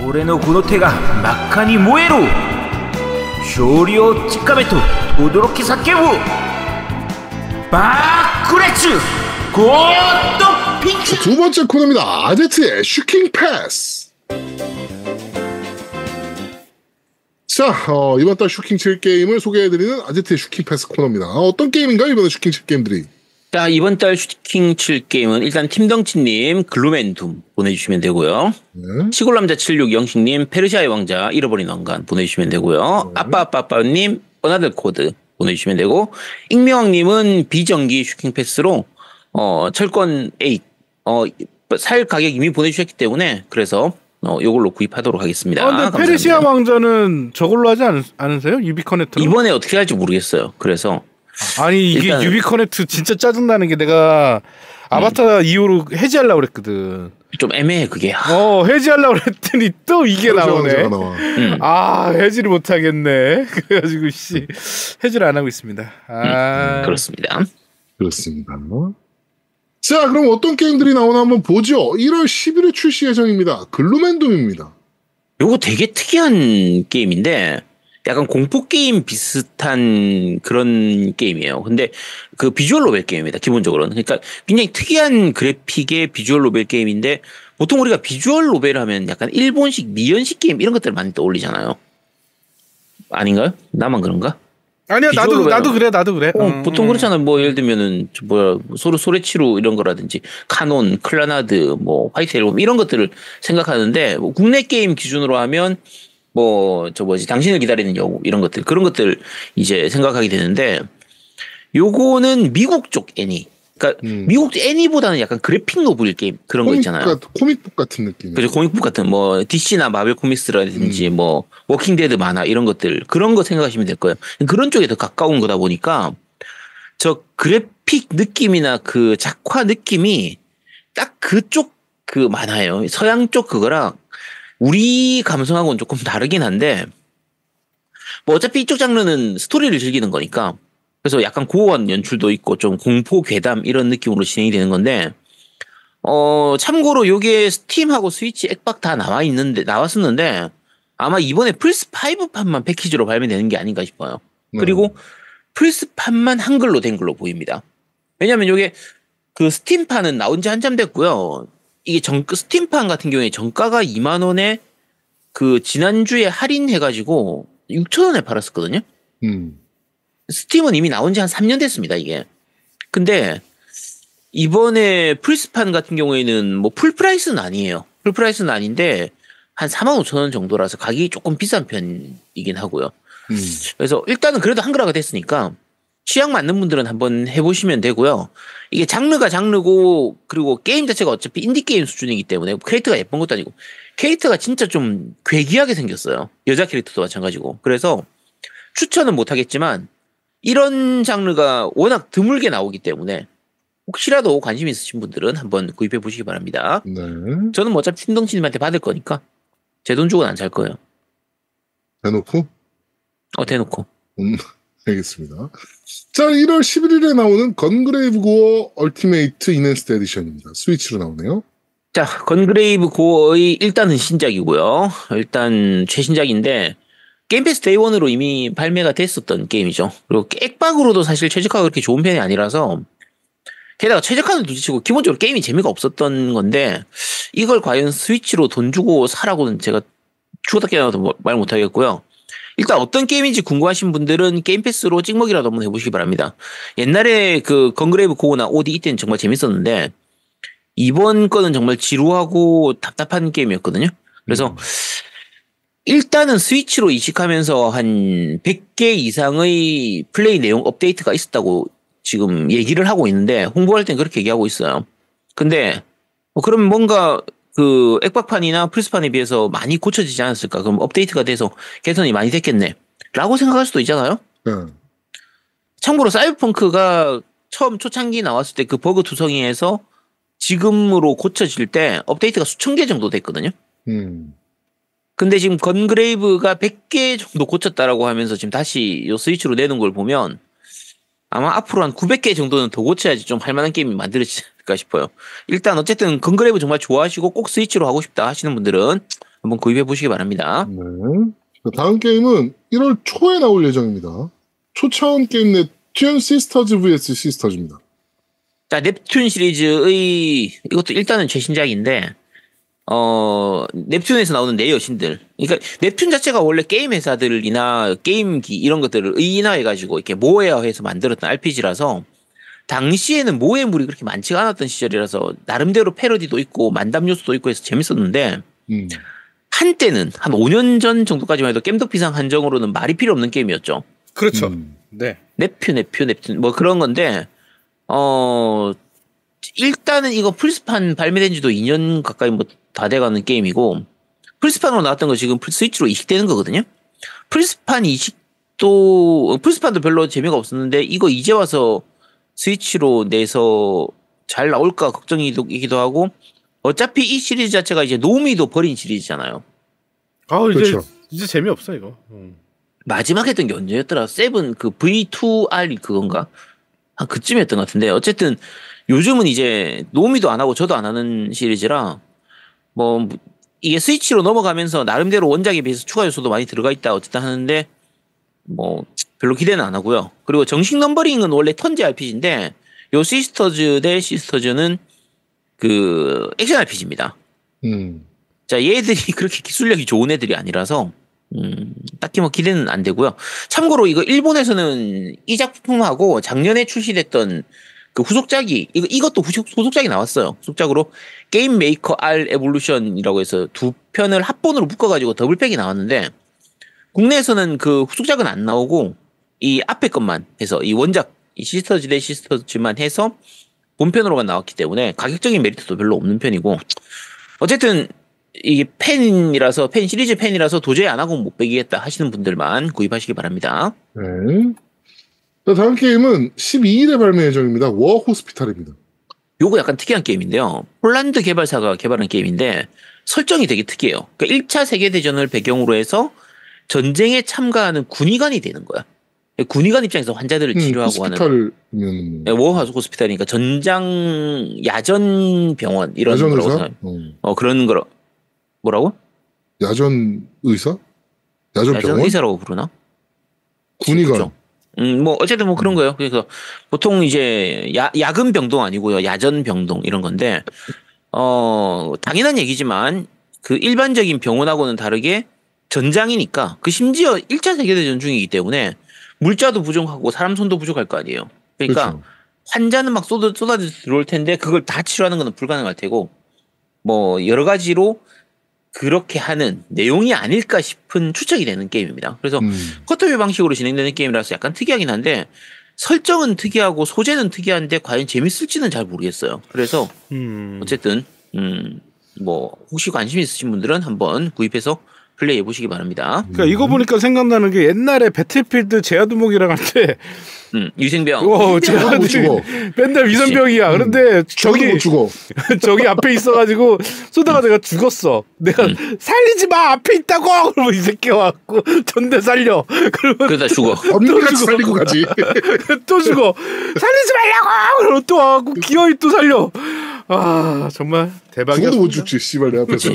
俺のこの手が真っ赤に燃えろ勝利をつかめと驚き叫ぶバックレッチゴードピンチ두 번째 코너입니다. 아제트의 슈킹 패스. 자, 이번 달 슈킹 7게임을 소개해드리는 아제트의 슈킹 패스 코너입니다. 어떤 게임인가요, 이번에 슈킹 7게임들이? 자, 이번 달 슈킹 7게임은 일단 팀덩치님 글루멘둠 보내주시면 되고요. 네. 시골남자 76영식님 페르시아의 왕자 잃어버린 왕관 보내주시면 되고요. 네. 아빠님 어나들 코드 보내주시면 되고 익명왕님은 비정기 슈킹 패스로 철권 8 살 가격 이미 보내주셨기 때문에 그래서 요걸로 구입하도록 하겠습니다. 근데 페르시아 왕자는 저걸로 하지 않으세요? 유비커넥트 이번에 어떻게 할지 모르겠어요. 그래서 아니 이게 일단, 유비커넥트 진짜 짜증나는 게 내가 아바타 2호로 해지하려고 그랬거든. 좀 애매해 그게. 해지하려고 그랬더니 또 이게 나오네. 해지를 못 하겠네. 그래가지고 해지를 안 하고 있습니다. 그렇습니다. 그렇습니다. 자, 그럼 어떤 게임들이 나오나 한번 보죠. 1월 10일에 출시 예정입니다. 글루멘둠입니다. 요거 되게 특이한 게임인데 약간 공포 게임 비슷한 그런 게임이에요. 근데 그 비주얼 노벨 게임입니다. 기본적으로는. 그러니까 굉장히 특이한 그래픽의 비주얼 노벨 게임인데 보통 우리가 비주얼 노벨 하면 약간 일본식 미연식 게임 이런 것들을 많이 떠올리잖아요. 아닌가요? 나만 그런가? 아니야, 나도 그래. 보통 그렇잖아요. 뭐 예를 들면은 서로 소레치루 이런 거라든지 카논, 클라나드, 뭐 화이트 앨범 이런 것들을 생각하는데 뭐 국내 게임 기준으로 하면 당신을 기다리는 여우 이런 것들 그런 것들 이제 생각하게 되는데 요거는 미국 쪽 애니. 그러니까 미국 애니보다는 약간 그래픽 노블 게임 그런 거 있잖아요. 코믹북 같은 느낌. 그죠. 코믹북 같은 뭐 DC나 마블 코믹스라든지 뭐 워킹 데드 만화 이런 것들 그런 거 생각하시면 될 거예요. 그런 쪽에 더 가까운 거다 보니까 저 그래픽 느낌이나 그 작화 느낌이 딱 그쪽 그 만화예요. 서양 쪽 그거랑 우리 감성하고는 조금 다르긴 한데 뭐 어차피 이쪽 장르는 스토리를 즐기는 거니까 그래서 약간 고어한 연출도 있고 좀 공포 괴담 이런 느낌으로 진행이 되는 건데 참고로 요게 스팀하고 스위치 액박 다 나왔었는데 아마 이번에 플스5판만 패키지로 발매되는 게 아닌가 싶어요. 그리고 플스5판 한글로 된 걸로 보입니다. 왜냐면 요게 그 스팀판은 나온 지 한참 됐고요. 이게 스팀판 같은 경우에 정가가 2만원에 그 지난주에 할인해가지고 6,000원에 팔았었거든요. 스팀은 이미 나온 지 한 3년 됐습니다, 이게. 근데 이번에 플스판 같은 경우에는 뭐 풀프라이스는 아니에요. 풀프라이스는 아닌데 한 45,000원 정도라서 가격이 조금 비싼 편이긴 하고요. 그래서 일단은 그래도 한글화가 됐으니까 취향 맞는 분들은 한번 해보시면 되고요. 이게 장르가 장르고 그리고 게임 자체가 어차피 인디게임 수준이기 때문에 캐릭터가 예쁜 것도 아니고 캐릭터가 진짜 좀 괴기하게 생겼어요. 여자 캐릭터도 마찬가지고. 그래서 추천은 못하겠지만 이런 장르가 워낙 드물게 나오기 때문에 혹시라도 관심 있으신 분들은 한번 구입해 보시기 바랍니다. 네. 저는 뭐 어차피 팀덩치님한테 받을 거니까 제 돈 주고는 안 살 거예요. 대놓고? 대놓고. 알겠습니다. 자, 1월 11일에 나오는 건그레이브 고어 얼티메이트 이넨스트 에디션입니다. 스위치로 나오네요. 자, 건그레이브 고어의 일단은 신작이고요. 일단 최신작인데 게임 패스 데이 1으로 이미 발매가 됐었던 게임이죠. 그리고 액박으로도 사실 최적화가 그렇게 좋은 편이 아니라서 게다가 최적화는 둘째치고 기본적으로 게임이 재미가 없었던 건데 이걸 과연 스위치로 돈 주고 사라고는 제가 죽었다 깨어나도 말 못하겠고요. 일단 어떤 게임인지 궁금하신 분들은 게임 패스로 찍먹이라도 한번 해보시기 바랍니다. 옛날에 그 건그레이브 고어나 OD 이때는 정말 재밌었는데 이번 거는 정말 지루하고 답답한 게임이었거든요. 그래서 일단은 스위치로 이식하면서 한 100개 이상의 플레이 내용 업데이트가 있었다고 지금 얘기를 하고 있는데 홍보할 땐 그렇게 얘기하고 있어요. 근데 그럼 뭔가 그 액박판이나 플스판에 비해서 많이 고쳐지지 않았을까? 그럼 업데이트가 돼서 개선이 많이 됐겠네 라고 생각할 수도 있잖아요. 참고로 사이버펑크가 처음 초창기 나왔을 때 그 버그 투성이에서 지금으로 고쳐질 때 업데이트가 수천 개 정도 됐거든요. 근데 지금 건그레이브가 100개 정도 고쳤다라고 하면서 지금 다시 요 스위치로 내는 걸 보면 아마 앞으로 한 900개 정도는 더 고쳐야지 좀 할만한 게임이 만들어지지 않을까 싶어요. 일단 어쨌든 건그레이브 정말 좋아하시고 꼭 스위치로 하고 싶다 하시는 분들은 한번 구입해 보시기 바랍니다. 네. 다음 게임은 1월 초에 나올 예정입니다. 초차원 게임 넵튠 시스터즈 vs 시스터즈입니다. 자, 넵튠 시리즈의 이것도 일단은 최신작인데 넵튠에서 나오는 내 여신들. 그러니까 넵튠 자체가 원래 게임 회사들이나 게임기 이런 것들을 의인화해가지고 이렇게 모해화해서 만들었던 RPG라서 당시에는 모해물이 그렇게 많지가 않았던 시절이라서 나름대로 패러디도 있고 만담 요소도 있고 해서 재밌었는데 한때는 한 5년 전 정도까지만 해도 겜덕비상 한정으로는 말이 필요 없는 게임이었죠. 그렇죠. 네. 넵튠 뭐 그런 건데 일단은 이거 플스판 발매된 지도 2년 가까이 뭐 다 돼가는 게임이고 플스판으로 나왔던 거 지금 스위치로 이식되는 거거든요. 플스판 이식도 플스판도 별로 재미가 없었는데 이거 이제 와서 스위치로 내서 잘 나올까 걱정이기도 하고 어차피 이 시리즈 자체가 이제 노미도 버린 시리즈잖아요. 그렇죠. 이제 재미없어 이거. 마지막 했던 게 언제였더라? 세븐 그 V2R 그건가? 한 그쯤이었던 것 같은데 어쨌든 요즘은 이제 노미도 안 하고 저도 안 하는 시리즈라 뭐 이게 스위치로 넘어가면서 나름대로 원작에 비해서 추가 요소도 많이 들어가 있다 어쨌든 하는데 뭐 별로 기대는 안 하고요. 그리고 정식 넘버링은 원래 턴제 RPG인데 요 시스터즈 대 시스터즈는 그 액션 RPG입니다. 자, 얘들이 그렇게 기술력이 좋은 애들이 아니라서 딱히 뭐 기대는 안 되고요. 참고로 이거 일본에서는 이 작품하고 작년에 출시됐던 그 후속작이 이것도 후속작이 나왔어요. 후속작으로 게임 메이커 R 에볼루션이라고 해서 두 편을 합본으로 묶어가지고 더블팩이 나왔는데 국내에서는 그 후속작은 안 나오고 이 앞에 것만 해서 이 원작 이 시스터즈 대 시스터즈만 해서 본편으로만 나왔기 때문에 가격적인 메리트도 별로 없는 편이고 어쨌든 이게 팬이라서 시리즈 팬이라서 도저히 안 하고 못 빼기겠다 하시는 분들만 구입하시기 바랍니다. 네. 자, 다음 게임은 12일에 발매 예정입니다. 워 호스피탈입니다. 요거 약간 특이한 게임인데요. 폴란드 개발사가 개발한 게임인데 설정이 되게 특이해요. 그러니까 1차 세계대전을 배경으로 해서 전쟁에 참가하는 군의관이 되는 거야. 군의관 입장에서 환자들을 치료하고 하는 워 호스피탈이니까 전장 야전 병원 이런 야전 거라고 의사? 그런 거 뭐라고? 야전 의사? 야전 병원? 의사라고 부르나? 군의관. 그렇죠. 뭐 어쨌든 뭐 그런 거예요. 그래서 보통 이제 야근 병동 아니고요. 야전 병동 이런 건데 당연한 얘기지만 그 일반적인 병원하고는 다르게 전장이니까 그 심지어 1차 세계대전 중이기 때문에 물자도 부족하고 사람 손도 부족할 거 아니에요. 그러니까 그렇죠. 환자는 막 쏟아져 들어올 텐데 그걸 다 치료하는 건 불가능할 테고 뭐 여러 가지로 그렇게 하는 내용이 아닐까 싶은 추측이 되는 게임입니다. 그래서 쿼터뷰 방식으로 진행되는 게임이라서 약간 특이하긴 한데 설정은 특이하고 소재는 특이한데 과연 재밌을지는 잘 모르겠어요. 그래서 어쨌든 뭐 혹시 관심 있으신 분들은 한번 구입해서 플레이해 보시기 바랍니다. 그러니까 이거 보니까 생각나는 게 옛날에 배틀필드 제아두목이랑 할 때 유생병. 제아두 죽어. 맨날 위선병이야. 그런데 저기 못 죽어. 저기 앞에 있어가지고 쏘다가 내가 죽었어. 내가 살리지 마 앞에 있다고. 그러면 이 새끼 와갖고 전대 살려. 그러다 죽어. 엄밀같이 살리고 가지. 또 죽어. 살리지 말라고. 그러면 또 와갖고 기어이 또 살려. 아 정말 대박이야. 죽어도 못 죽지 씨발 내 앞에서.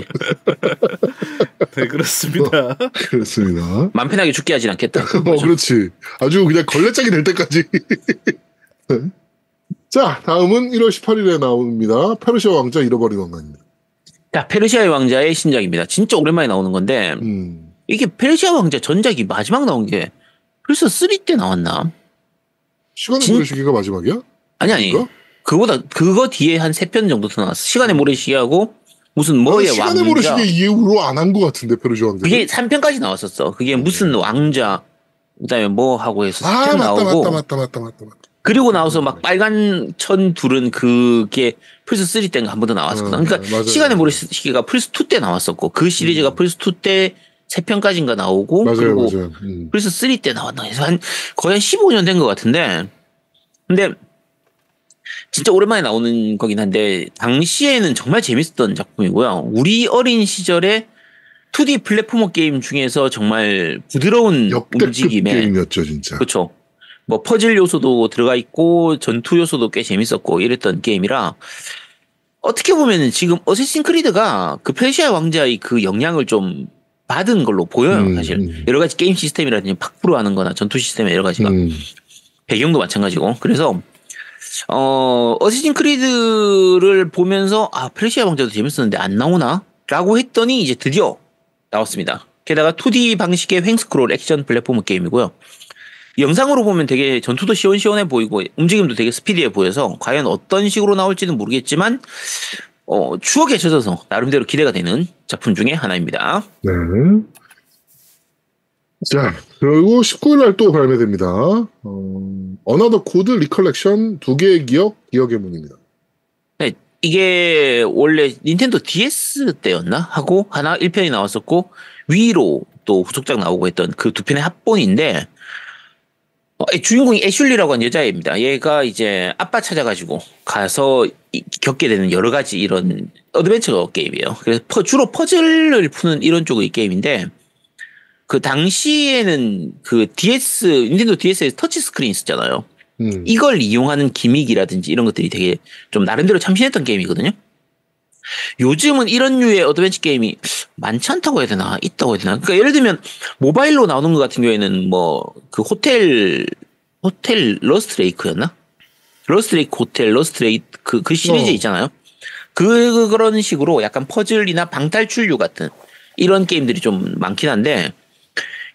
네 그렇습니다. 그렇습니다. 맘 편하게 죽게 하진 않겠다. 그렇지. 아주 그냥 걸레짝이 될 때까지. 자, 다음은 1월 18일에 나옵니다. 페르시아 왕자 잃어버린 왕관입니다. 자, 페르시아의 왕자의 신작입니다. 진짜 오랜만에 나오는 건데 이게 페르시아 왕자 전작이 마지막 나온 게 벌써 3 때 나왔나? 시간의 모래시계가 마지막이야? 아니. 그거 뒤에 한 3편 정도 더 나왔어. 시간의 모래시계하고 무슨 뭐의 왕자. 시간의 모래시계 이후로 안 한 것 같은데 페르시아 왕자. 그게 3편까지 나왔었어. 그게 무슨 왕자 그다음에 뭐 하고 해서 3편 나오고. 맞다. 그리고 나와서 막 빨간 천 둘은 그게 플스 3 때인가 한 번 더 나왔었거든. 그러니까 맞아요. 시간의 모래시계가 플스 2 때 나왔었고 그 시리즈가 플스 2 때 3편까지인가 나오고 맞아요. 그리고 플스 3 때 나왔나 해서 거의 한 15년 된 것 같은데 근데 진짜 오랜만에 나오는 거긴 한데 당시에는 정말 재밌었던 작품이고요. 우리 어린 시절에 2D 플랫포머 게임 중에서 정말 부드러운 움직임의 게임이었죠, 진짜. 그렇죠. 뭐 퍼즐 요소도 들어가 있고 전투 요소도 꽤 재밌었고 이랬던 게임이라 어떻게 보면은 지금 어쌔신 크리드가 그 페르시아 왕자의 그 영향을 좀 받은 걸로 보여요, 사실. 여러 가지 게임 시스템이라든지 팍프로 하는 거나 전투 시스템의 여러 가지가. 배경도 마찬가지고. 그래서, 어쌔신 크리드를 보면서, 아, 페르시아 왕자도 재밌었는데 안 나오나? 라고 했더니 이제 드디어 나왔습니다. 게다가 2D 방식의 횡스크롤 액션 플랫폼 게임이고요. 영상으로 보면 되게 전투도 시원시원해 보이고 움직임도 되게 스피디해 보여서 과연 어떤 식으로 나올지는 모르겠지만 추억에 젖어서 나름대로 기대가 되는 작품 중에 하나입니다. 네. 자, 그리고 19일 날 또 발매됩니다. 어나더 코드 리컬렉션 2개의 기억의 문입니다. 네, 이게 원래 닌텐도 DS 때였나? 하고 하나 1편이 나왔었고 위로 또 후속작 나오고 했던 그 두 편의 합본인데 주인공이 애슐리라고 하는 여자입니다. 얘가 이제 아빠 찾아가지고 가서 겪게 되는 여러 가지 이런 어드벤처 게임이에요. 그래서 주로 퍼즐을 푸는 이런 쪽의 게임인데 그 당시에는 그 닌텐도 DS에 터치 스크린 있었잖아요. 이걸 이용하는 기믹이라든지 이런 것들이 되게 좀 나름대로 참신했던 게임이거든요. 요즘은 이런 류의 어드벤처 게임이 많지 않다고 해야 되나? 있다고 해야 되나? 그러니까 예를 들면 모바일로 나오는 것 같은 경우에는 뭐 그 호텔 러스트레이크였나? 러스트레이크 호텔 러스트레이크 그 시리즈 있잖아요. 그런 식으로 약간 퍼즐이나 방탈출류 같은 이런 게임들이 좀 많긴 한데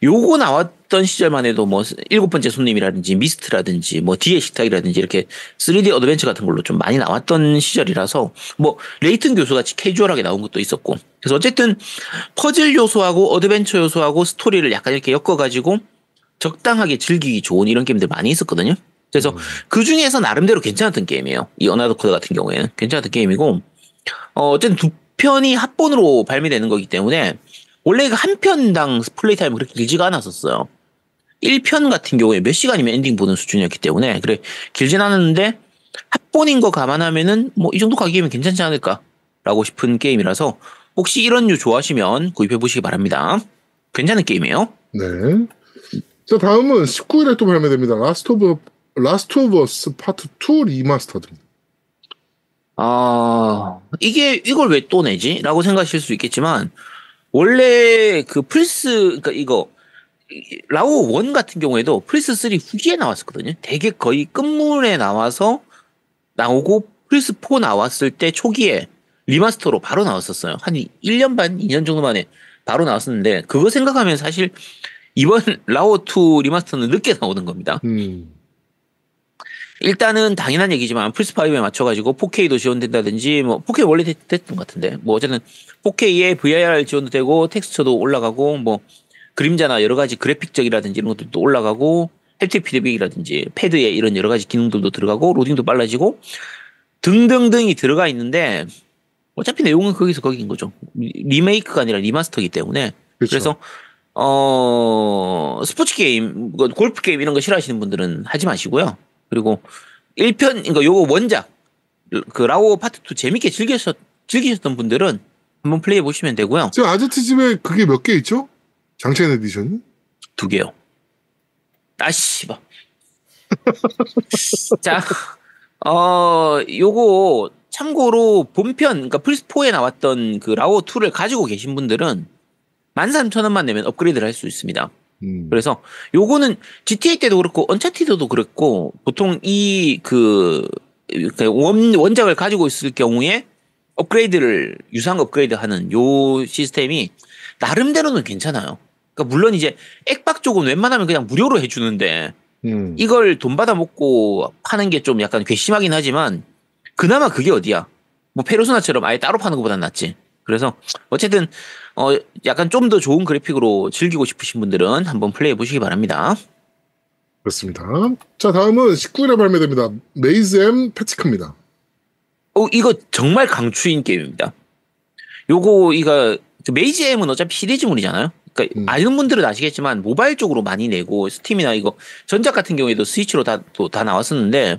요거 나왔던 시절만 해도 뭐 일곱 번째 손님이라든지 미스트라든지 뭐 뒤의 식탁이라든지 이렇게 3D 어드벤처 같은 걸로 좀 많이 나왔던 시절이라서 뭐 레이튼 교수 같이 캐주얼하게 나온 것도 있었고 그래서 어쨌든 퍼즐 요소하고 어드벤처 요소하고 스토리를 약간 이렇게 엮어가지고 적당하게 즐기기 좋은 이런 게임들 많이 있었거든요. 그래서 그 중에서 나름대로 괜찮았던 게임이에요. 이 어나더 코드 같은 경우에는 괜찮았던 게임이고 어쨌든 두 편이 합본으로 발매되는 거기 때문에 원래 그 한 편당 플레이 타임이 그렇게 길지가 않았었어요. 1편 같은 경우에 몇 시간이면 엔딩 보는 수준이었기 때문에 그래 길진 않았는데 합본인 거 감안하면은 뭐 이 정도 가격이면 괜찮지 않을까라고 싶은 게임이라서 혹시 이런 류 좋아하시면 구입해 보시기 바랍니다. 괜찮은 게임이에요. 네. 자 다음은 19일에 또 발매됩니다. 라스트 오브 어스 파트 2 리마스터드입니다. 이걸 왜 또 내지? 라고 생각하실 수 있겠지만 원래 그 그러니까 이거 라오 1 같은 경우에도 플스 3 후기에 나왔었거든요. 되게 거의 끝물에 나오고 플스 4 나왔을 때 초기에 리마스터로 바로 나왔었어요. 한 1년 반, 2년 정도 만에 바로 나왔었는데 그거 생각하면 사실 이번 라오 2 리마스터는 늦게 나오는 겁니다. 일단은 당연한 얘기지만 플스5에 맞춰가지고 4K도 지원된다든지 뭐 4K 원래 됐던 것 같은데 뭐 어쨌든 4K에 VRR 지원도 되고 텍스처도 올라가고 뭐 그림자나 여러 가지 그래픽적이라든지 이런 것들도 올라가고 햅틱 피드백이라든지 패드에 이런 여러 가지 기능들도 들어가고 로딩도 빨라지고 등등등이 들어가 있는데 어차피 내용은 거기서 거기인 거죠. 리메이크가 아니라 리마스터이기 때문에 그렇죠. 그래서 스포츠 게임, 골프 게임 이런 거 싫어하시는 분들은 하지 마시고요. 그리고 1편, 그러니까 요거 원작, 그 라오 파트 2 재밌게 즐기셨던 분들은 한번 플레이해 보시면 되고요. 지금 아제트 집에 그게 몇 개 있죠? 장첸 에디션이? 2개요. 아씨바. 자, 요거 참고로 본편, 그러니까 플스4에 나왔던 그 라오 2를 가지고 계신 분들은 13,000원만 내면 업그레이드를 할 수 있습니다. 그래서 요거는 GTA 때도 그렇고 언차티드도 그랬고 보통 원작을 가지고 있을 경우에 유상 업그레이드 하는 요 시스템이 나름대로는 괜찮아요. 그러니까 물론 이제 액박 쪽은 웬만하면 그냥 무료로 해주는데 이걸 돈 받아 먹고 파는 게 좀 약간 괘씸하긴 하지만 그나마 그게 어디야. 뭐 페르소나처럼 아예 따로 파는 것보단 낫지. 그래서 어쨌든 약간 좀 더 좋은 그래픽으로 즐기고 싶으신 분들은 한번 플레이해 보시기 바랍니다. 그렇습니다. 자 다음은 19일에 발매됩니다. 메이즈 M 패치카입니다. 이거 정말 강추인 게임입니다. 이거 메이즈 M은 어차피 시리즈물이잖아요. 그러니까 아는 분들은 아시겠지만 모바일 쪽으로 많이 내고 스팀이나 이거 전작 같은 경우에도 스위치로 다 나왔었는데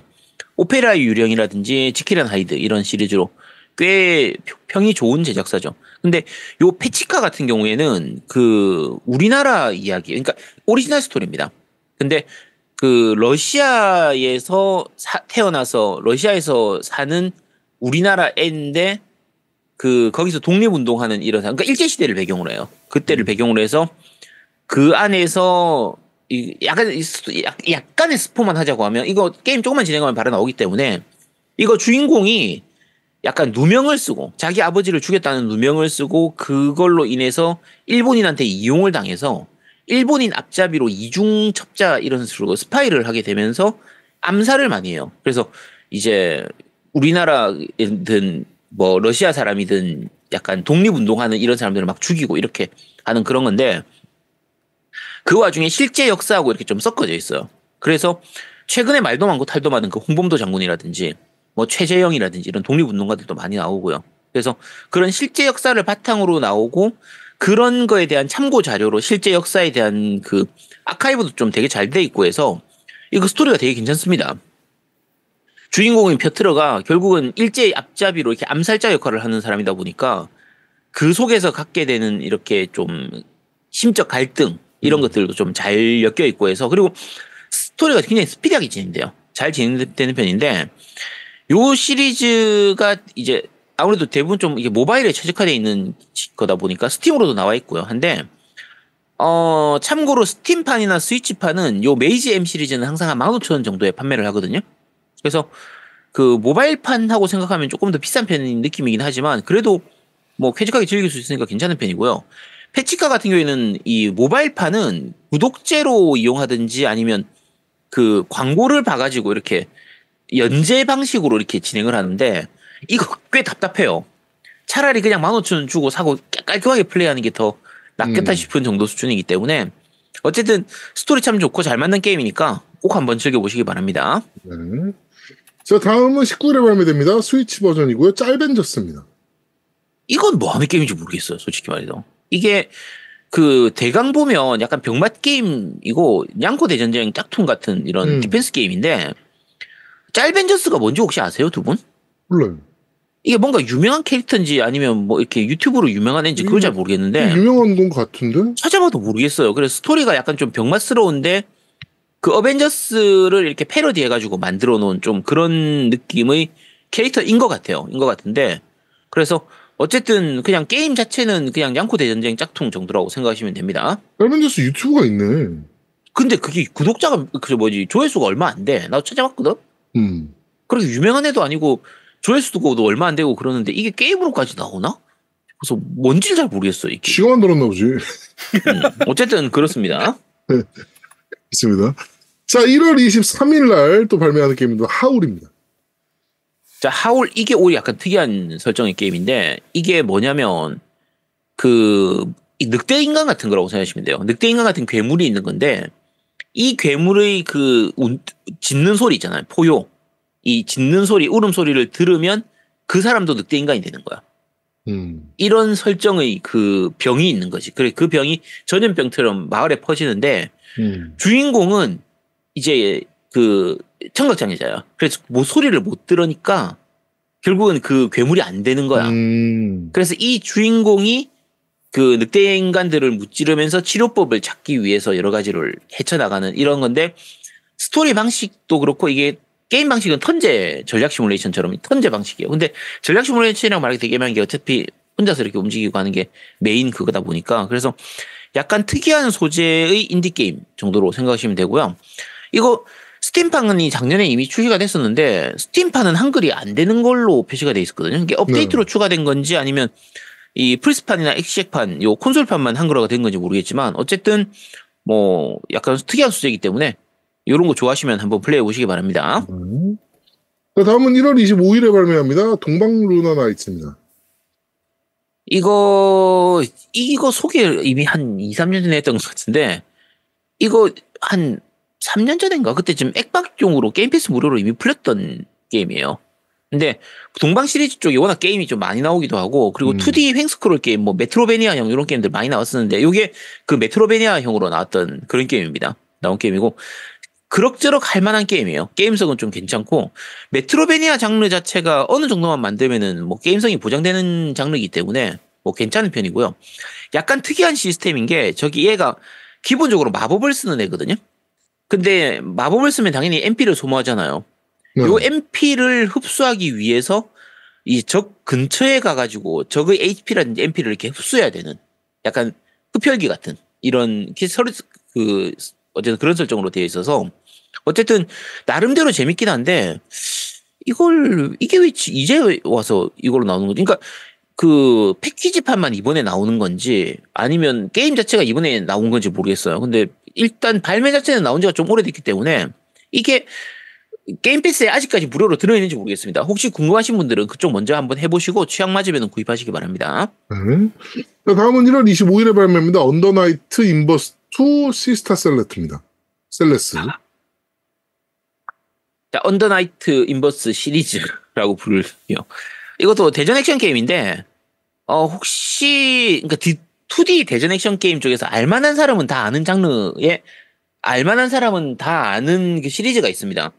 오페라의 유령이라든지 지킬 앤 하이드 이런 시리즈로 꽤 평이 좋은 제작사죠. 근데 요 패치카 같은 경우에는 그 우리나라 이야기, 그러니까 오리지널 스토리입니다. 근데 그 러시아에서 태어나서 러시아에서 사는 우리나라인데 그 거기서 독립운동하는 이런 사람, 그러니까 일제 시대를 배경으로 해요. 그때를 배경으로 해서 그 안에서 약간의 스포만 하자고 하면 이거 게임 조금만 진행하면 바로 나오기 때문에 이거 주인공이 약간 누명을 쓰고 자기 아버지를 죽였다는 누명을 쓰고 그걸로 인해서 일본인한테 이용을 당해서 일본인 앞잡이로 이중 첩자 이런 식으로 스파이를 하게 되면서 암살을 많이 해요. 그래서 이제 우리나라든 뭐 러시아 사람이든 약간 독립운동하는 이런 사람들을 막 죽이고 이렇게 하는 그런 건데 그 와중에 실제 역사하고 이렇게 좀 섞어져 있어요. 그래서 최근에 말도 많고 탈도 많은 그 홍범도 장군이라든지 뭐 최재형이라든지 이런 독립운동가들도 많이 나오고요. 그래서 그런 실제 역사를 바탕으로 나오고 그런 거에 대한 참고 자료로 실제 역사에 대한 그 아카이브도 좀 되게 잘 돼 있고 해서 이거 스토리가 되게 괜찮습니다. 주인공인 펴트러가 결국은 일제의 앞잡이로 이렇게 암살자 역할을 하는 사람이다 보니까 그 속에서 갖게 되는 이렇게 좀 심적 갈등 이런 것들도 좀 잘 엮여 있고 해서 그리고 스토리가 굉장히 스피디하게 진행돼요. 잘 진행되는 편인데 요 시리즈가 이제 아무래도 대부분 좀 이게 모바일에 최적화되어 있는 거다 보니까 스팀으로도 나와 있고요. 한데 참고로 스팀판이나 스위치판은 요 메이지 M 시리즈는 항상 한 15,000원 정도에 판매를 하거든요. 그래서 그 모바일판하고 생각하면 조금 더 비싼 편인 느낌이긴 하지만 그래도 뭐 쾌적하게 즐길 수 있으니까 괜찮은 편이고요. 패치카 같은 경우에는 이 모바일판은 구독제로 이용하든지 아니면 그 광고를 봐가지고 이렇게 연재 방식으로 이렇게 진행을 하는데 이거 꽤 답답해요. 차라리 그냥 15,000원 주고 사고 깔끔하게 플레이하는 게 더 낫겠다 싶은 정도 수준이기 때문에 어쨌든 스토리 참 좋고 잘 만든 게임이니까 꼭 한번 즐겨보시기 바랍니다. 네. 자, 다음은 19일에 발매됩니다. 스위치 버전이고요. 짤벤져스입니다. 이건 뭐 하는 게임인지 모르겠어요. 솔직히 말해서. 이게 그 대강 보면 약간 병맛 게임이고 냥코 대전쟁 짝퉁 같은 이런 디펜스 게임인데 짤벤져스가 뭔지 혹시 아세요, 두 분? 몰라요. 이게 뭔가 유명한 캐릭터인지 아니면 뭐 이렇게 유튜브로 유명한 애인지 그걸 잘 모르겠는데 유명한 건 같은데? 찾아봐도 모르겠어요. 그래서 스토리가 약간 좀 병맛스러운데 그 어벤져스를 이렇게 패러디해가지고 만들어 놓은 좀 그런 느낌의 캐릭터인 것 같아요. 인 것 같은데 그래서 어쨌든 그냥 게임 자체는 그냥 냥코 대전쟁 짝퉁 정도라고 생각하시면 됩니다. 짤벤져스 유튜브가 있네. 근데 그게 구독자가 조회수가 얼마 안 돼. 나도 찾아봤거든. 그렇게 유명한 애도 아니고 조회수도 얼마 안 되고 그러는데 이게 게임으로까지 나오나? 그래서 뭔지를 잘 모르겠어. 이게. 시간 안 들었나 보지. 어쨌든 그렇습니다. 네, 그렇습니다. 자, 1월 23일 날 또 발매하는 게임입니다. 하울입니다. 자, 하울 이게 오히려 약간 특이한 설정의 게임인데 이게 뭐냐면 이 늑대 인간 같은 거라고 생각하시면 돼요. 늑대 인간 같은 괴물이 있는 건데 이 괴물의 그 짖는 소리 있잖아요. 포효. 이 짖는 소리, 울음소리를 들으면 그 사람도 늑대 인간이 되는 거야. 이런 설정의 그 병이 있는 거지. 그래, 그 병이 전염병처럼 마을에 퍼지는데 주인공은 이제 그 청각장애자야. 그래서 뭐 소리를 못 들으니까 결국은 그 괴물이 안 되는 거야. 그래서 이 주인공이 그 늑대 인간들을 무찌르면서 치료법을 찾기 위해서 여러 가지를 헤쳐나가는 이런 건데 스토리 방식도 그렇고 이게 게임 방식은 턴제 전략 시뮬레이션처럼 턴제 방식이에요. 근데 전략 시뮬레이션이라고 말하기 되게 애매한 게 어차피 혼자서 이렇게 움직이고 하는 게 메인 그거다 보니까 그래서 약간 특이한 소재의 인디게임 정도로 생각하시면 되고요. 이거 스팀판이 작년에 이미 출시가 됐었는데 스팀판은 한글이 안 되는 걸로 표시가 돼 있었거든요. 이게 업데이트로 추가된 건지 아니면 이 플스판이나 엑시엑판, 요 콘솔판만 한글화가 된 건지 모르겠지만 어쨌든 뭐 약간 특이한 소재이기 때문에 이런 거 좋아하시면 한번 플레이해 보시기 바랍니다. 자, 다음은 1월 25일에 발매합니다. 동방루나 나이츠입니다. 이거 소개 이미 한 2, 3년 전에 했던 것 같은데 이거 한 3년 전인가 그때쯤 액박용으로 게임 패스 무료로 이미 풀렸던 게임이에요. 근데 동방 시리즈 쪽에 워낙 게임이 좀 많이 나오기도 하고 그리고 2D 횡스크롤 게임 뭐 메트로베니아형 이런 게임들 많이 나왔었는데 이게 그 메트로베니아형으로 나왔던 그런 게임입니다. 나온 게임이고 그럭저럭 할 만한 게임이에요. 게임성은 좀 괜찮고 메트로베니아 장르 자체가 어느 정도만 만들면은 뭐 게임성이 보장되는 장르이기 때문에 뭐 괜찮은 편이고요. 약간 특이한 시스템인 게 저기 얘가 기본적으로 마법을 쓰는 애거든요. 근데 마법을 쓰면 당연히 MP를 소모하잖아요. 요 MP를 흡수하기 위해서 이 적 근처에 가가지고 적의 HP라든지 MP를 이렇게 흡수해야 되는 약간 흡혈귀 같은 이런 어쨌든 그런 설정으로 되어 있어서 어쨌든 나름대로 재밌긴 한데 이게 왜 이제 와서 이걸로 나오는 거지? 그러니까 그 패키지판만 이번에 나오는 건지 아니면 게임 자체가 이번에 나온 건지 모르겠어요. 근데 일단 발매 자체는 나온 지가 좀 오래됐기 때문에 이게 게임 패스에 아직까지 무료로 들어있는지 모르겠습니다. 혹시 궁금하신 분들은 그쪽 먼저 한번 해보시고 취향 맞으면 구입하시기 바랍니다. 네. 자, 다음은 1월 25일에 발매입니다. 언더나이트 인버스 2 시스타 셀레트입니다. 셀레스. 자, 언더나이트 인버스 시리즈라고 부르요. 이것도 대전 액션 게임인데 혹시 그러니까 2D 대전 액션 게임 쪽에서 알만한 사람은 다 아는 장르에 알만한 사람은 다 아는 그 시리즈가 있습니다.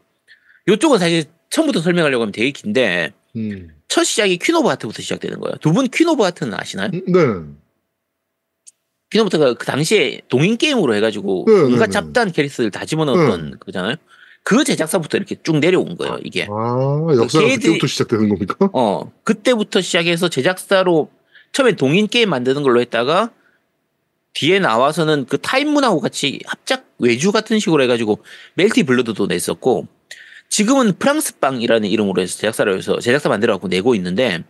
이쪽은 사실 처음부터 설명하려고 하면 되게 긴데 첫 시작이 퀸 오브 하트부터 시작되는 거예요. 두 분 퀸 오브 하트는 아시나요? 네. 퀸 오브 하트가 그 당시에 동인 게임으로 해가지고 온갖 잡다한 캐릭터를 다 집어넣었던 거잖아요. 그 제작사부터 이렇게 쭉 내려온 거예요, 이게. 역사가 그때부터 시작되는 겁니까? 그때부터 시작해서 제작사로 처음에 동인 게임 만드는 걸로 했다가 뒤에 나와서는 그 타임문하고 같이 합작 외주 같은 식으로 해가지고 멜티 블러드도 냈었고 지금은 프랑스빵이라는 이름으로 해서 제작사 만들어갖고 내고 있는데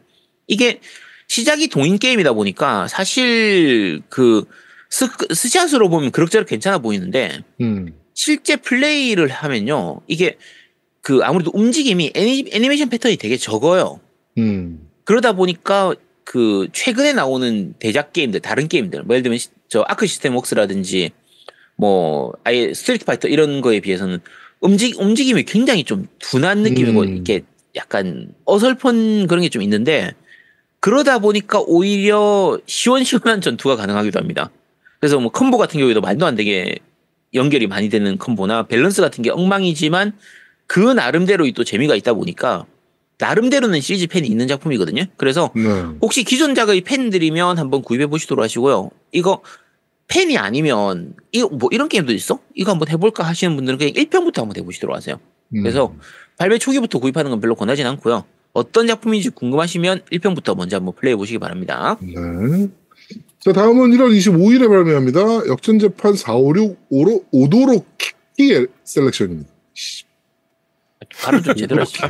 이게 시작이 동인 게임이다 보니까 사실 그 스샷으로 보면 그럭저럭 괜찮아 보이는데 실제 플레이를 하면요 이게 그 아무래도 움직임이 애니메이션 패턴이 되게 적어요. 그러다 보니까 그 최근에 나오는 대작 게임들 다른 게임들 뭐 예를 들면 저 아크 시스템 웍스라든지 뭐 아예 스트리트 파이터 이런 거에 비해서는 움직임이 굉장히 좀 둔한 느낌이고 이렇게 약간 어설픈 그런 게 좀 있는데 그러다 보니까 오히려 시원시원한 전투가 가능하기도 합니다. 그래서 뭐 컴보 같은 경우에도 말도 안 되게 연결이 많이 되는 컴보나 밸런스 같은 게 엉망이지만 그 나름대로 또 재미가 있다 보니까 나름대로는 시리즈 팬이 있는 작품이거든요. 그래서 혹시 기존작의 팬들이면 한번 구입해 보시도록 하시고요. 이거 팬이 아니면 이거 뭐 이런 게임도 있어? 이거 한번 해볼까 하시는 분들은 그냥 1편부터 한번 해보시도록 하세요. 그래서 발매 초기부터 구입하는 건 별로 권하진 않고요. 어떤 작품인지 궁금하시면 1편부터 먼저 한번 플레이해 보시기 바랍니다. 네. 자, 다음은 1월 25일에 발매합니다. 역전재판 456 오도로키 셀렉션입니다. 발음 좀 제대로 하시죠.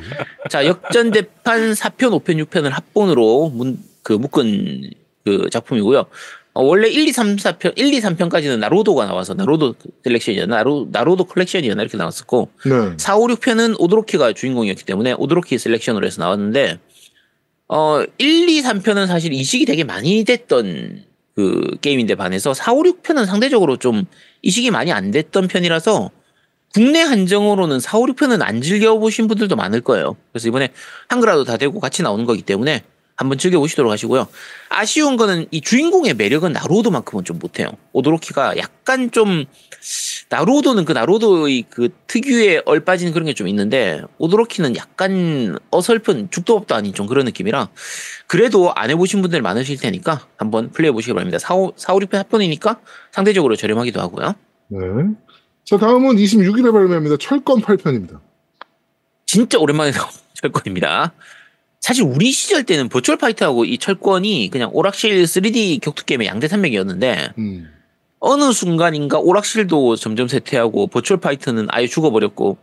자, 역전재판 4편, 5편, 6편을 합본으로 묶은 그 작품이고요. 원래 1, 2, 3, 4편, 1, 2, 3편까지는 나로도가 나와서 나로도 셀렉션이었나 나로도 컬렉션이었나 이렇게 나왔었고 4, 5, 6편은 오도로키가 주인공이었기 때문에 오도로키 셀렉션으로 해서 나왔는데 1, 2, 3편은 사실 이식이 되게 많이 됐던 그 게임인데 반해서 4, 5, 6편은 상대적으로 좀 이식이 많이 안 됐던 편이라서 국내 한정으로는 4, 5, 6편은 안 즐겨보신 분들도 많을 거예요. 그래서 이번에 한글화도 다 되고 같이 나오는 거기 때문에 한번 즐겨보시도록 하시고요. 아쉬운 거는 이 주인공의 매력은 나루오도만큼은 좀 못해요. 오도로키가 약간 좀 나루오도는 그 나루오도의 그 특유의 얼빠진 그런 게 좀 있는데 오도로키는 약간 어설픈 죽도 밥도 아닌 좀 그런 느낌이라 그래도 안 해보신 분들 많으실 테니까 한번 플레이해보시기 바랍니다. 4, 5, 6편 합본이니까 상대적으로 저렴하기도 하고요. 네. 자, 다음은 26일에 발매합니다. 철권 8편입니다. 진짜 오랜만에 나온 철권입니다. 사실 우리 시절 때는 버추얼 파이터하고 이 철권이 그냥 오락실 3D 격투 게임의 양대 산맥이었는데 어느 순간인가 오락실도 점점 쇠퇴하고 버추얼 파이터는 아예 죽어버렸고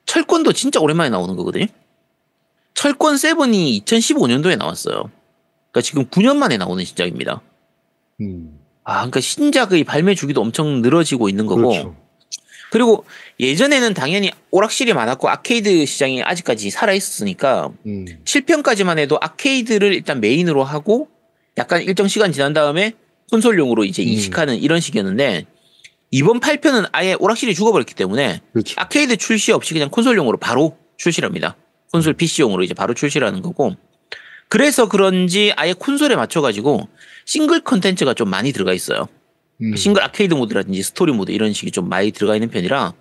철권도 진짜 오랜만에 나오는 거거든요. 철권 7이 2015년도에 나왔어요. 그러니까 지금 9년 만에 나오는 신작입니다. 그러니까 신작의 발매 주기도 엄청 늘어지고 있는 거고 그렇죠. 그리고 예전에는 당연히 오락실이 많았고 아케이드 시장이 아직까지 살아있었으니까 7편까지만 해도 아케이드를 일단 메인으로 하고 약간 일정 시간 지난 다음에 콘솔용으로 이제 이식하는 이런 식이었는데 이번 8편은 아예 오락실이 죽어버렸기 때문에 그렇죠. 아케이드 출시 없이 그냥 콘솔용으로 바로 출시를 합니다. 콘솔 PC용으로 이제 바로 출시를 하는 거고 그래서 그런지 아예 콘솔에 맞춰가지고 싱글 컨텐츠가 좀 많이 들어가 있어요. 싱글 아케이드 모드라든지 스토리 모드 이런 식이 좀 많이 들어가 있는 편이라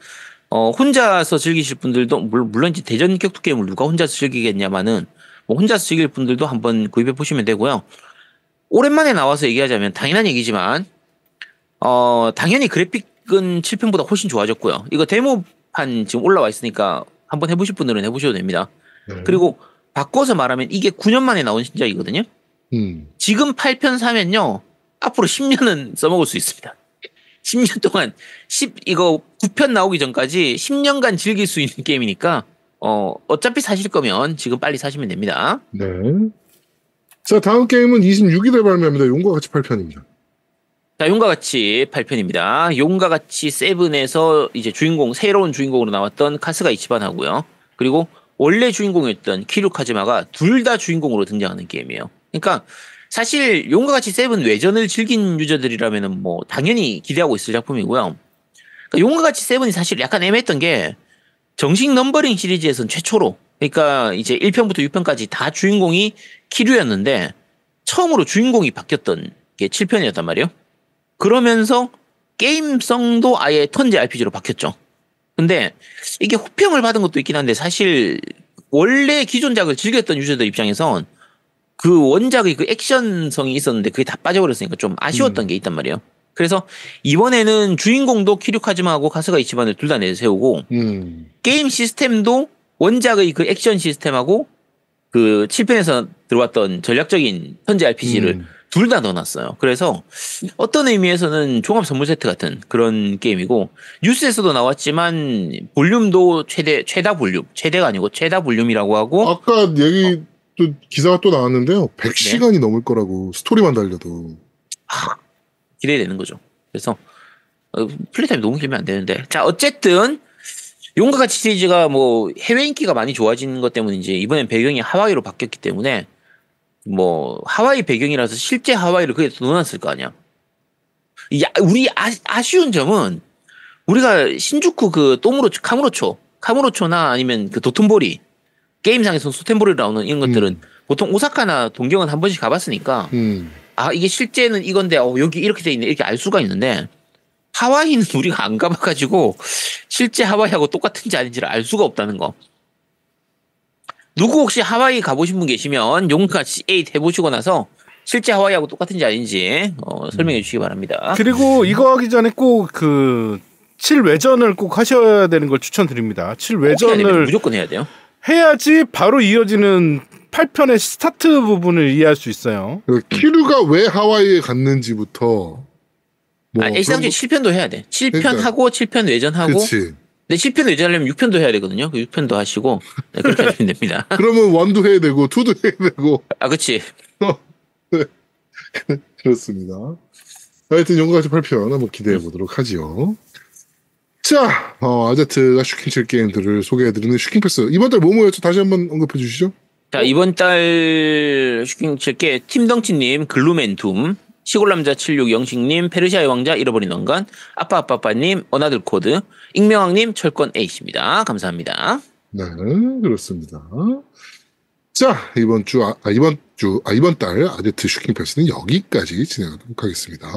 혼자서 즐기실 분들도 물론 이제 대전 격투 게임을 누가 혼자서 즐기겠냐마는 뭐 혼자서 즐길 분들도 한번 구입해 보시면 되고요. 오랜만에 나와서 얘기하자면 당연한 얘기지만 당연히 그래픽은 7편보다 훨씬 좋아졌고요. 이거 데모판 지금 올라와 있으니까 한번 해보실 분들은 해보셔도 됩니다. 그리고 바꿔서 말하면 이게 9년 만에 나온 신작이거든요. 지금 8편 사면요. 앞으로 10년은 써먹을 수 있습니다. 10년 동안 이거 9편 나오기 전까지 10년간 즐길 수 있는 게임이니까 어차피 사실 거면 지금 빨리 사시면 됩니다. 네. 자, 다음 게임은 26일에 발매합니다. 용과 같이 8편입니다. 자, 용과 같이 8편입니다. 용과 같이 7에서 이제 새로운 주인공으로 나왔던 카스가 이치반하고요. 그리고 원래 주인공이었던 키류 카즈마가 둘 다 주인공으로 등장하는 게임이에요. 그러니까 사실 용과 같이 7 외전을 즐긴 유저들이라면은 뭐 당연히 기대하고 있을 작품이고요. 그러니까 용과 같이 7이 사실 약간 애매했던 게 정식 넘버링 시리즈에서는 최초로, 그러니까 이제 1편부터 6편까지 다 주인공이 키류였는데 처음으로 주인공이 바뀌었던 게 7편이었단 말이에요. 그러면서 게임성도 아예 턴제 RPG로 바뀌었죠. 근데 이게 호평을 받은 것도 있긴 한데 사실 원래 기존작을 즐겼던 유저들 입장에선 그 원작의 그 액션성이 있었는데 그게 다 빠져버렸으니까 좀 아쉬웠던 게 있단 말이에요. 그래서 이번에는 주인공도 키류 카즈마하고 카스가 이치반을 둘 다 내세우고 게임 시스템도 원작의 그 액션 시스템하고 그 7편에서 들어왔던 전략적인 턴제 RPG를 둘 다 넣어놨어요. 그래서 어떤 의미에서는 종합 선물 세트 같은 그런 게임이고 뉴스에서도 나왔지만 볼륨도 최다 볼륨, 최대가 아니고 최다 볼륨이라고 하고 아까 얘기 또 기사가 또 나왔는데요. 100시간이 네. 넘을 거라고 스토리만 달려도 기대되는 거죠. 그래서 플레이타임이 너무 길면 안 되는데 자 어쨌든 용과 같이 시리즈가 뭐 해외 인기가 많이 좋아진 것 때문인지 이번엔 배경이 하와이로 바뀌었기 때문에 뭐 하와이 배경이라서 실제 하와이를 거기에 넣어놨을 거 아니야. 우리 아쉬운 점은 우리가 신주쿠 그 카무로초나 아니면 그 도톤보리 게임상에서 소텐보리로 나오는 이런 것들은 보통 오사카나 동경은 한 번씩 가봤으니까 이게 실제는 이건데 여기 이렇게 돼 있네 이렇게 알 수가 있는데 하와이는 우리가 안 가봐가지고 실제 하와이하고 똑같은지 아닌지를 알 수가 없다는 거. 누구 혹시 하와이 가보신 분 계시면 용같이 8 해보시고 나서 실제 하와이하고 똑같은지 아닌지 설명해 주시기 바랍니다. 그리고 이거 하기 전에 꼭 그 7외전을 꼭 하셔야 되는 걸 추천드립니다. 7외전을 무조건 해야 돼요. 해야지 바로 이어지는 8편의 스타트 부분을 이해할 수 있어요. 키류가 왜 하와이에 갔는지부터 애시당초에 7편도 해야 돼. 7편 그러니까. 하고 7편 외전하고 그치. 근데 7편 외전하려면 6편도 해야 되거든요. 6편도 하시고 네, 그렇게 하시면 됩니다. 그러면 1도 해야 되고 2도 해야 되고 그치. 네. 그렇습니다. 하여튼 용과같이 8편 한번 기대해 보도록 하지요. 자, 아제트가 슈킹칠 게임들을 소개해드리는 슈킹패스. 이번 달 뭐였죠? 다시 한번 언급해 주시죠. 자, 이번 달 슈킹칠 게 팀덩치님 글루멘툼, 시골남자 76 영식님, 페르시아의 왕자 잃어버린 왕관, 아빠님, 어나들 코드, 익명왕님, 철권 A씨입니다. 감사합니다. 네, 그렇습니다. 자, 이번 달 아제트 슈킹 패스는 여기까지 진행하도록 하겠습니다.